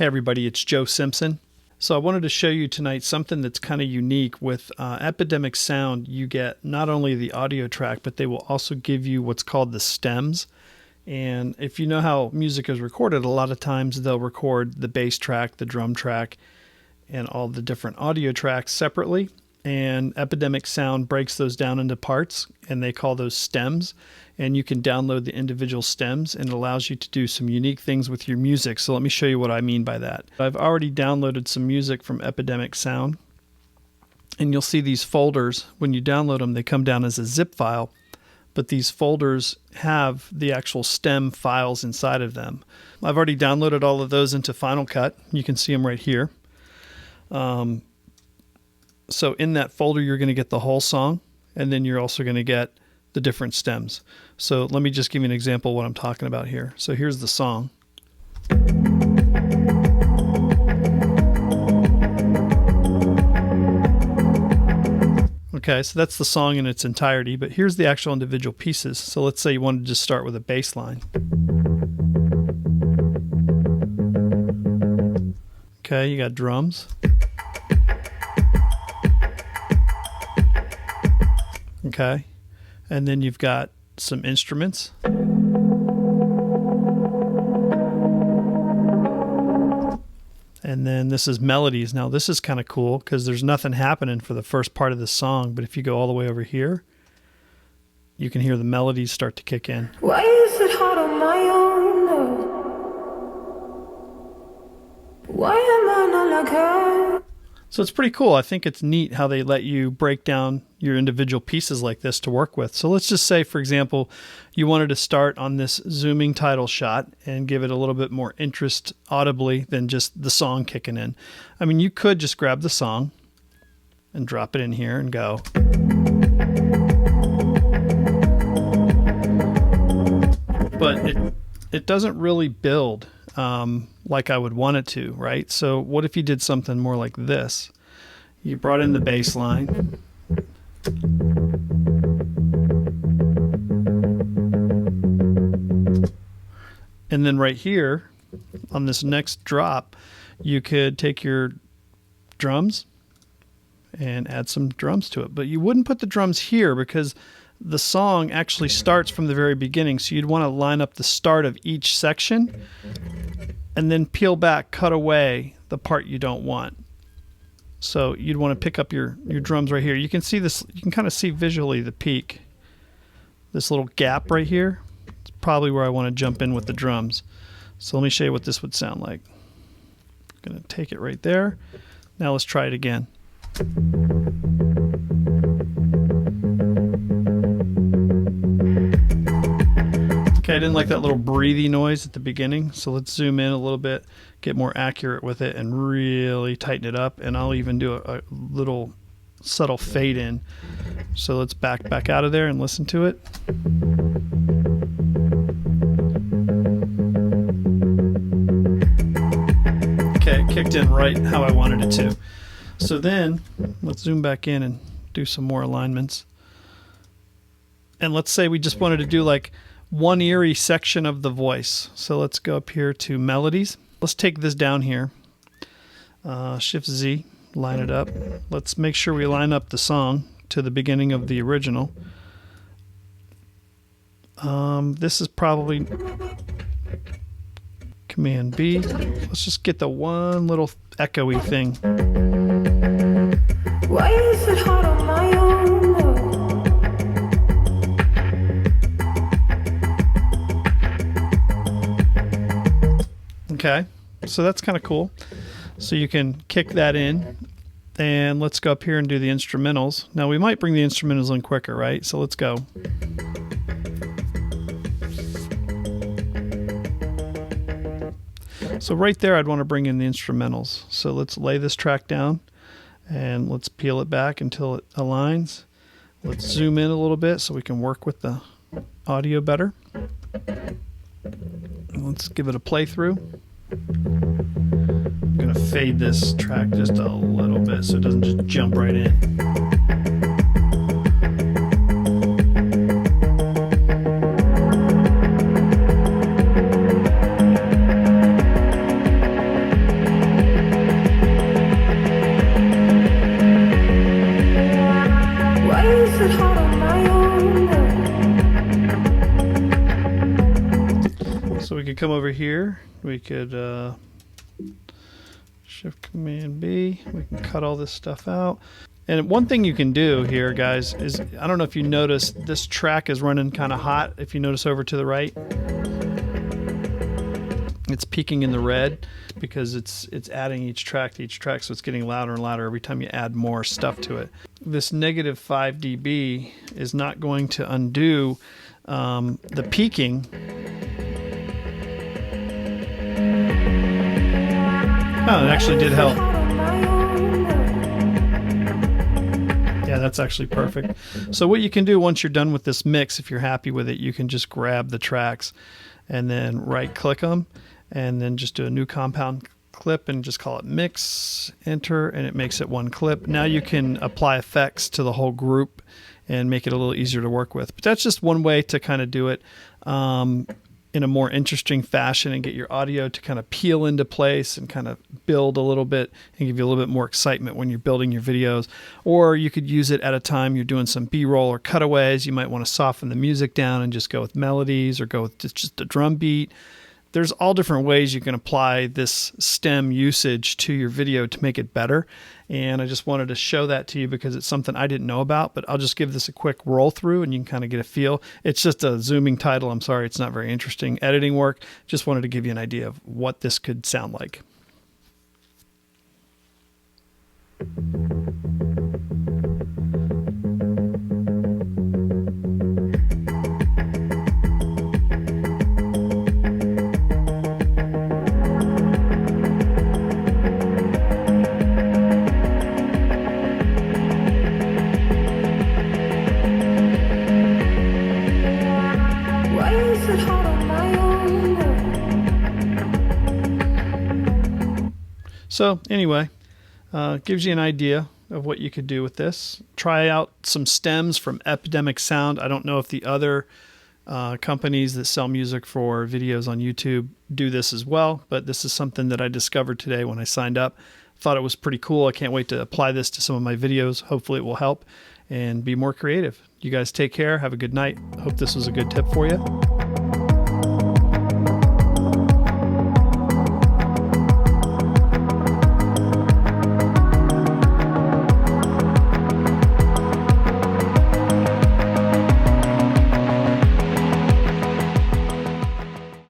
Hey everybody, it's Joe Simpson. So I wanted to show you tonight something that's kind of unique. With Epidemic Sound, you get not only the audio track, but they will also give you what's called the stems. And if you know how music is recorded, a lot of times they'll record the bass track, the drum track, and all the different audio tracks separately. And Epidemic Sound breaks those down into parts, and they call those stems. And you can download the individual stems, and it allows you to do some unique things with your music. So let me show you what I mean by that. I've already downloaded some music from Epidemic Sound, and you'll see these folders. When you download them, they come down as a zip file, but these folders have the actual stem files inside of them. I've already downloaded all of those into Final Cut. You can see them right here. So in that folder, you're going to get the whole song, and then you're also going to get the different stems. So let me just give you an example of what I'm talking about here. So here's the song. Okay, so that's the song in its entirety, but here's the actual individual pieces. So let's say you wanted to just start with a bass line. Okay, you got drums. Okay, and then you've got some instruments. And then this is melodies. Now this is kind of cool because there's nothing happening for the first part of the song, but if you go all the way over here, you can hear the melodies start to kick in. Why is it hard on my own? No. Why am I not like her? So it's pretty cool. I think it's neat how they let you break down your individual pieces like this to work with. So let's just say, for example, you wanted to start on this zooming title shot and give it a little bit more interest audibly than just the song kicking in. I mean, you could just grab the song and drop it in here and go. But it doesn't really build like I would want it to, right? So what if you did something more like this? You brought in the bass line. And then right here on this next drop, you could take your drums and add some drums to it. But you wouldn't put the drums here because the song actually starts from the very beginning. So you'd want to line up the start of each section and then peel back, cut away the part you don't want. So you'd want to pick up your drums right here. You can see this, you can kind of see visually the peak. This little gap right here, it's probably where I want to jump in with the drums. So let me show you what this would sound like. I'm going to take it right there. Now let's try it again. Okay, I didn't like that little breathy noise at the beginning, so let's zoom in a little bit, get more accurate with it, and really tighten it up. And I'll even do a little subtle fade in. So let's back out of there and listen to it. Okay, it kicked in right how I wanted it to. So then let's zoom back in and do some more alignments. And let's say we just wanted to do like one eerie section of the voice. So let's go up here to melodies. Let's take this down here. Shift Z, line it up. Let's make sure we line up the song to the beginning of the original. This is probably Command B. Let's just get the one little echoey thing. Why is it hard on my own? Okay, so that's kind of cool. So you can kick that in, and let's go up here and do the instrumentals. Now we might bring the instrumentals in quicker, right? So let's go. So right there, I'd want to bring in the instrumentals. So let's lay this track down, and let's peel it back until it aligns. Let's zoom in a little bit so we can work with the audio better. Let's give it a playthrough. I'm going to fade this track just a little bit so it doesn't just jump right in. come over here. We could Shift Command B. We can cut all this stuff out. And one thing you can do here, guys, is I don't know if you notice this track is running kind of hot. If you notice over to the right, it's peaking in the red because it's adding each track to each track, so it's getting louder and louder every time you add more stuff to it. This negative 5 dB is not going to undo the peaking. Oh, it actually did help. Yeah, that's actually perfect. So what you can do once you're done with this mix, if you're happy with it, you can just grab the tracks and then right click them and then just do a new compound clip and just call it mix, enter, and it makes it one clip. Now you can apply effects to the whole group and make it a little easier to work with. But that's just one way to kind of do it in a more interesting fashion and get your audio to kind of peel into place and kind of build a little bit and give you a little bit more excitement when you're building your videos. Or you could use it at a time you're doing some B-roll or cutaways. You might want to soften the music down and just go with melodies or go with just a drum beat. There's all different ways you can apply this stem usage to your video to make it better. And I just wanted to show that to you because it's something I didn't know about, but I'll just give this a quick roll through and you can kind of get a feel. It's just a zooming title. I'm sorry, it's not very interesting editing work. Just wanted to give you an idea of what this could sound like. Why is it hard on my own? So anyway, gives you an idea of what you could do with this. Try out some stems from Epidemic Sound. I don't know if the other companies that sell music for videos on YouTube do this as well, but this is something that I discovered today when I signed up. Thought it was pretty cool. I can't wait to apply this to some of my videos. Hopefully it will help and be more creative. You guys take care. Have a good night. Hope this was a good tip for you.